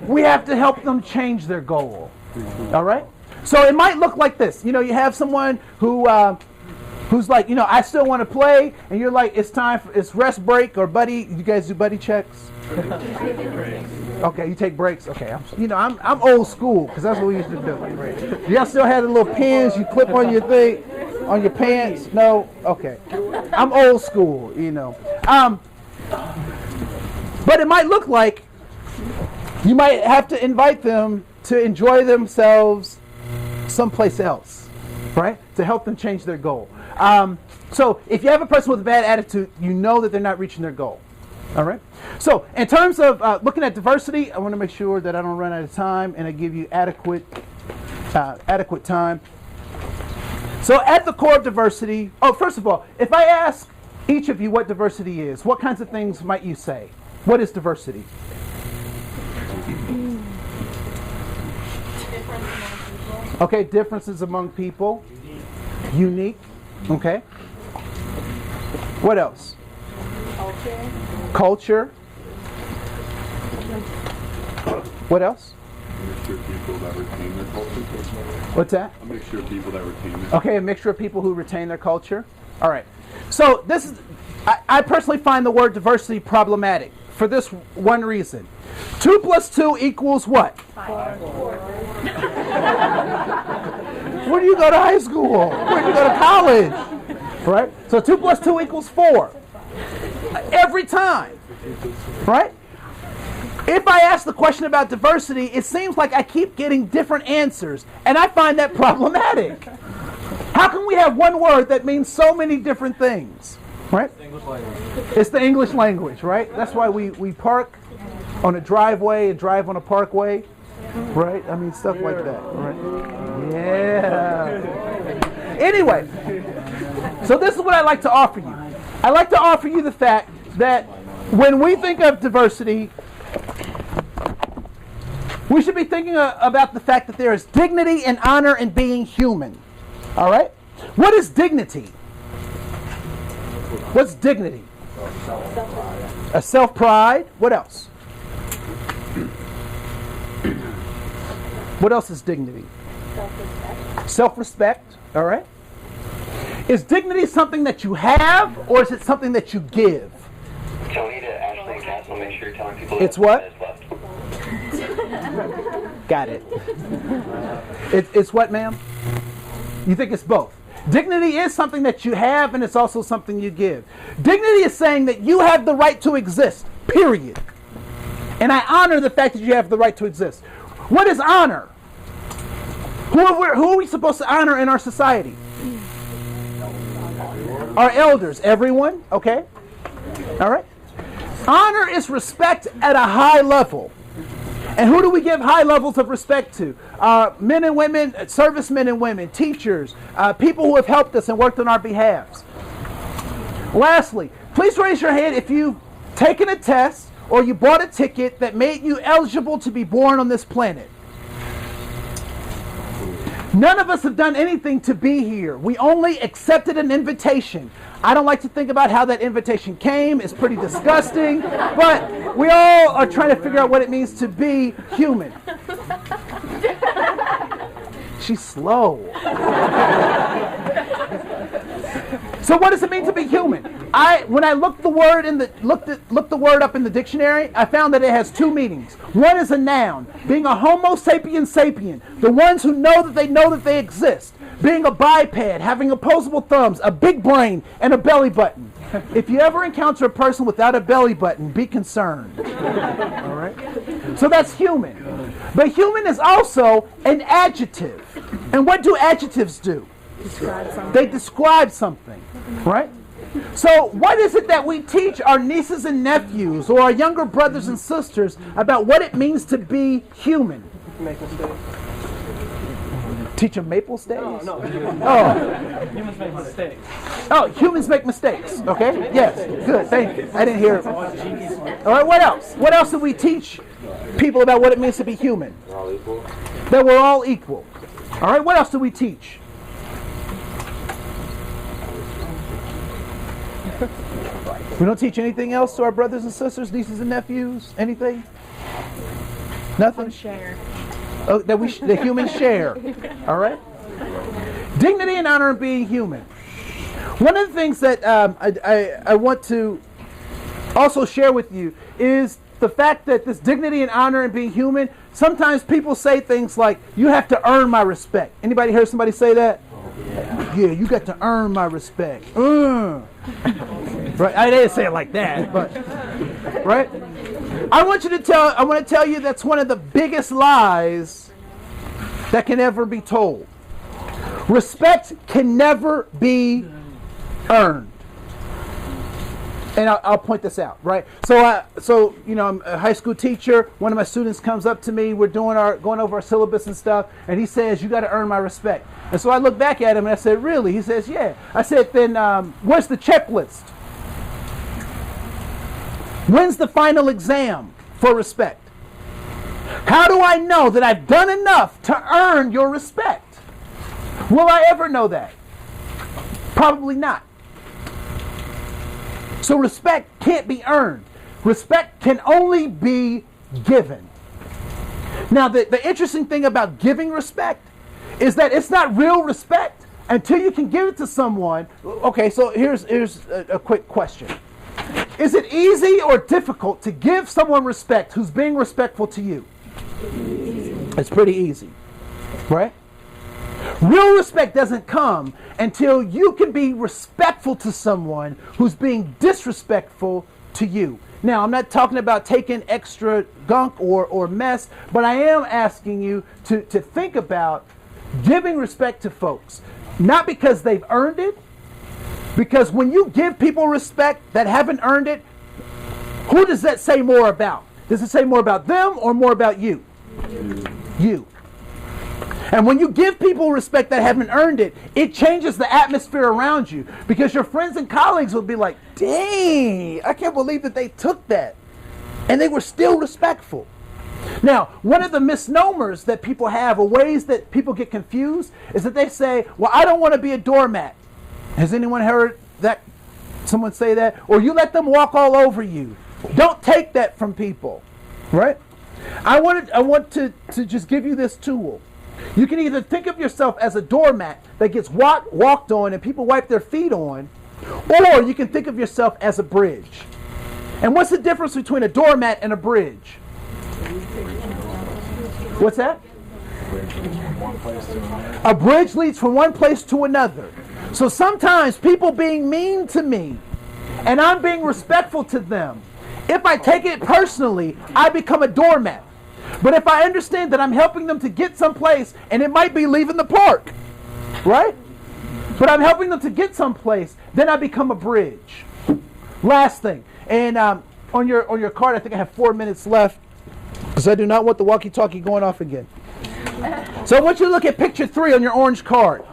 We have to help them change their goal. All right? So it might look like this. You know, you have someone who's like, you know, I still want to play, and you're like, it's time for, it's rest break or buddy. You guys do buddy checks? Okay, you take breaks. Okay, I'm old school because that's what we used to do. Y'all still had the little pins you clip on your thing, on your pants? No? Okay. I'm old school, you know. But it might look like you might have to invite them to enjoy themselves someplace else, right? To help them change their goal. So if you have a person with a bad attitude, you know that they're not reaching their goal. All right? So in terms of looking at diversity, I want to make sure that I don't run out of time and I give you adequate time. So at the core of diversity, first of all, if I ask each of you what diversity is, what kinds of things might you say? What is diversity? Okay, differences among people. Unique. Okay. What else? Culture. What else? A mixture of people that retain their culture. What's that? A mixture of people that retain their Okay, a mixture of people who retain their culture. All right. So this is, I personally find the word diversity problematic for this one reason. 2 + 2 equals what? 4. Where do you go to high school? Where do you go to college? Right? So 2 + 2 equals 4. Every time. Right? If I ask the question about diversity, it seems like I keep getting different answers, and I find that problematic. How can we have one word that means so many different things? Right? It's the English language, right? That's why we park on a driveway and drive on a parkway, right? I mean, stuff like that, right? Yeah. Anyway, so this is what I like to offer you. I like to offer you the fact that when we think of diversity, we should be thinking about the fact that there is dignity and honor in being human. All right? What is dignity? What's dignity? A self-pride. What else? What else is dignity? Self-respect. All right? Is dignity something that you have, or is it something that you give? Tony to Ashley and Castle, make sure you're telling people It's that what? is left. Got it. It's what, ma'am? You think it's both? Dignity is something that you have, and it's also something you give. Dignity is saying that you have the right to exist, period. And I honor the fact that you have the right to exist. What is honor? Who are we supposed to honor in our society? Our elders, everyone, okay? All right? Honor is respect at a high level. And who do we give high levels of respect to? Men and women, servicemen and women, teachers, people who have helped us and worked on our behalves. Lastly, please raise your hand if you've taken a test or you bought a ticket that made you eligible to be born on this planet. None of us have done anything to be here. We only accepted an invitation. I don't like to think about how that invitation came. It's pretty disgusting. But we all are trying to figure out what it means to be human. She's slow. So what does it mean to be human? When I looked the word looked the word up in the dictionary, I found that it has two meanings. One is a noun, being a Homo sapien sapien, the ones who know that they exist. Being a biped, having opposable thumbs, a big brain, and a belly button. If you ever encounter a person without a belly button, be concerned. All right? So that's human. But human is also an adjective. And what do adjectives do? They describe something, right? So what is it that we teach our nieces and nephews or our younger brothers and sisters about what it means to be human? Teach them maple stays? No. Oh. Humans make mistakes. Oh, humans make mistakes. Okay. Yes. Good. Thank you. I didn't hear it. All right. What else? What else do we teach people about what it means to be human? We're all equal. That we're all equal. All right. What else do we teach? We don't teach anything else to our brothers and sisters, nieces and nephews? Anything? Nothing? Share. Oh, that the humans share. All right? Dignity and honor in being human. One of the things that I want to also share with you is the fact that this dignity and honor in being human, sometimes people say things like, you have to earn my respect. Anybody heard somebody say that? Yeah, you got to earn my respect. Right? I didn't say it like that, but right? I want to tell you that's one of the biggest lies that can ever be told. Respect can never be earned. And I'll point this out, right? So you know, I'm a high school teacher. One of my students comes up to me. We're going over our syllabus and stuff, and he says, "You got to earn my respect." And so I look back at him and I said, "Really?" He says, "Yeah." I said, "Then where's the checklist? When's the final exam for respect? How do I know that I've done enough to earn your respect? Will I ever know that? Probably not. So respect can't be earned. Respect can only be given." Now, the interesting thing about giving respect is that it's not real respect until you can give it to someone. Okay, so here's a quick question. Is it easy or difficult to give someone respect who's being respectful to you? It's pretty easy, right? Real respect doesn't come until you can be respectful to someone who's being disrespectful to you. Now, I'm not talking about taking extra gunk or mess, but I am asking you to think about giving respect to folks. Not because they've earned it, because when you give people respect that haven't earned it, who does that say more about? Does it say more about them or more about you? You. And when you give people respect that haven't earned it, it changes the atmosphere around you, because your friends and colleagues will be like, "Dang, I can't believe that they took that. And they were still respectful." Now, one of the misnomers that people have, or ways that people get confused, is that they say, "Well, I don't want to be a doormat." Has anyone heard that? Someone say that? Or you let them walk all over you. Don't take that from people, right? I want to just give you this tool. You can either think of yourself as a doormat that gets walked on and people wipe their feet on, or you can think of yourself as a bridge. And what's the difference between a doormat and a bridge? What's that? A bridge leads from one place to another. So sometimes people being mean to me and I'm being respectful to them, if I take it personally, I become a doormat. But if I understand that I'm helping them to get someplace, and it might be leaving the park, right? But I'm helping them to get someplace, then I become a bridge. Last thing, and on your card, I think I have 4 minutes left, because I do not want the walkie-talkie going off again. So I want you to look at picture 3 on your orange card.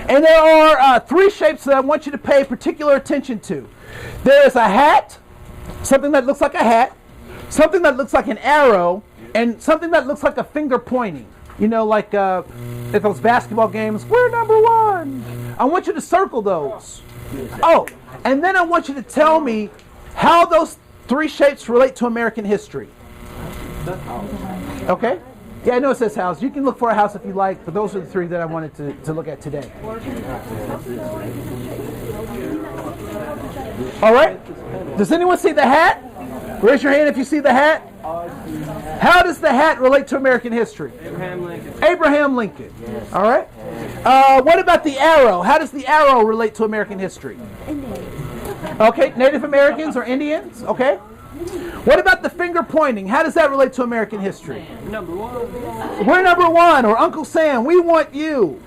And there are 3 shapes that I want you to pay particular attention to. There is a hat, something that looks like a hat, something that looks like an arrow, and something that looks like a finger pointing. You know, like at those basketball games, we're number 1. I want you to circle those. Oh, and then I want you to tell me how those 3 shapes relate to American history. Okay? Yeah, I know it says house. You can look for a house if you like, but those are the 3 that I wanted to look at today. All right? Does anyone see the hat? Raise your hand if you see the hat. How does the hat relate to American history? Abraham Lincoln. Abraham Lincoln. All right. What about the arrow? How does the arrow relate to American history? Okay, Native Americans or Indians. Okay. What about the finger pointing? How does that relate to American history? Number 1. We're number 1, or Uncle Sam, we want you.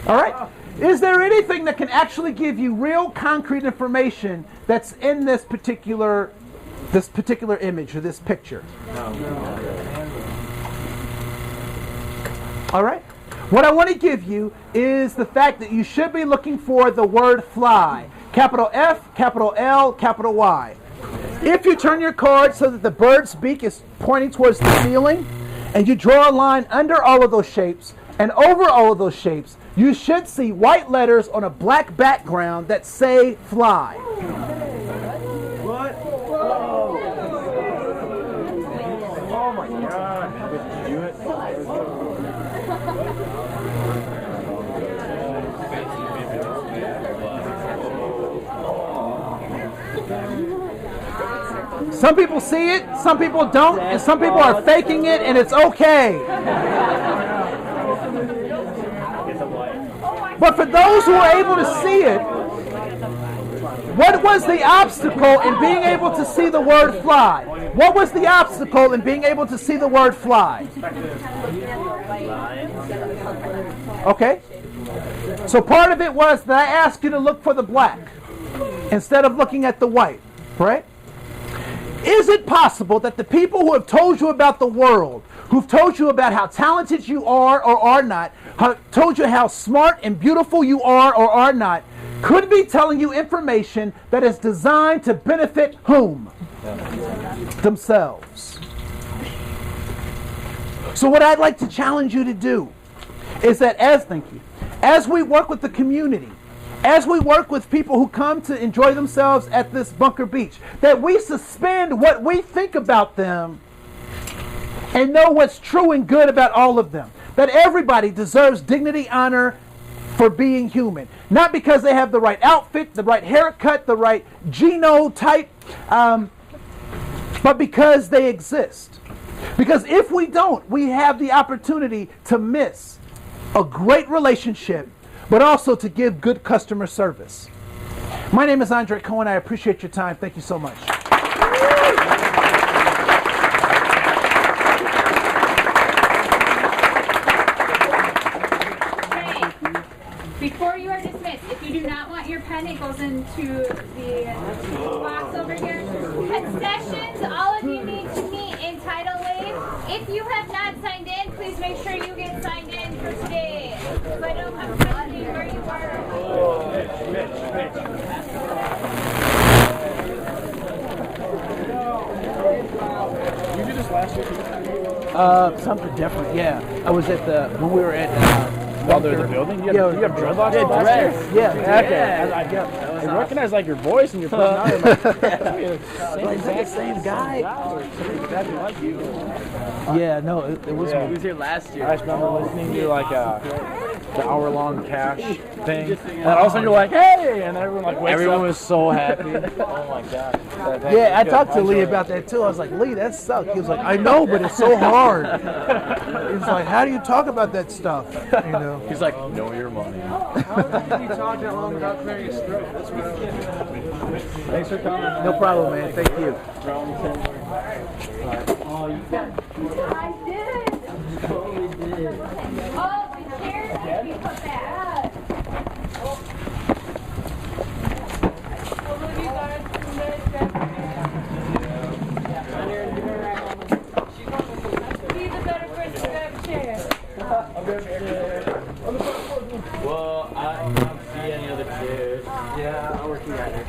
All right. Is there anything that can actually give you real concrete information that's in this particular image or this picture? All right? What I want to give you is the fact that you should be looking for the word fly. Capital F, capital L, capital Y. If you turn your card so that the bird's beak is pointing towards the ceiling, and you draw a line under all of those shapes and over all of those shapes, you should see white letters on a black background that say fly. What? Whoa. Oh my God. Did you do it? Some people see it, some people don't, and some people are faking it, and it's okay. But for those who are able to see it, what was the obstacle in being able to see the word fly? What was the obstacle in being able to see the word fly? Okay. So part of it was that I asked you to look for the black instead of looking at the white, right? Is it possible that the people who have told you about the world, who've told you about how talented you are or are not, told you how smart and beautiful you are or are not, could be telling you information that is designed to benefit whom? Themselves. So what I'd like to challenge you to do is that as we work with the community, as we work with people who come to enjoy themselves at this Bunker Beach, that we suspend what we think about them and know what's true and good about all of them. That everybody deserves dignity, honor for being human. Not because they have the right outfit, the right haircut, the right genotype, but because they exist. Because if we don't, we have the opportunity to miss a great relationship, but also to give good customer service. My name is Andre Koen. I appreciate your time. Thank you so much. Before you are dismissed, if you do not want your pen, it goes into the box over here. Concessions, all of you need to meet in Tidal Wave. If you have not signed in, please make sure you get signed in for today. So I don't have to tell you where you are. You did this last week? Something different, yeah. I was at when we were at While they're in the building? You have dreadlocks last year? Yeah. Okay. I recognize like your voice and your personality. Like the same guy. Exactly like you. Yeah, no, it was He was here last year. I just remember listening to like the hour-long cash thing, and all of a sudden you're like, "Hey!" and everyone like wakes Everyone up. was so happy. Oh my God. Yeah, I talked to Lee about that too. I was like, Lee, that sucks. He was like, I know, but it's so hard. He was like, how do you talk about that stuff? You know. He's like, know your money. How did you talk that long without clearing his throat? That's what Thanks for coming. No problem, man. Thank you. Oh, you got I did. Totally did. Oh, the chairs need to be put back. Be the better person to grab a chair. Well, I don't see any other chairs. Yeah, I'm working at it.